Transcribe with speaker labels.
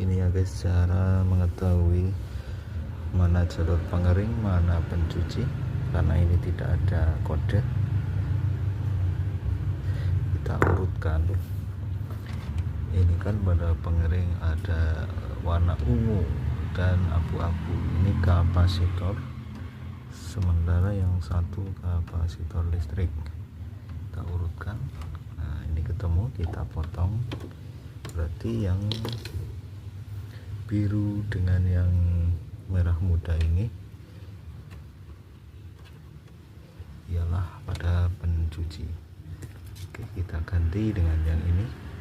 Speaker 1: Ini ya guys, cara mengetahui mana jalur pengering, mana pencuci, karena ini tidak ada kode. Kita urutkan. Ini kan pada pengering ada warna ungu dan abu-abu, ini kapasitor, sementara yang satu kapasitor listrik. Kita urutkan. Nah, ini ketemu, kita potong. Berarti yang biru dengan yang merah muda ini ialah pada pencuci. Oke, kita ganti dengan yang ini.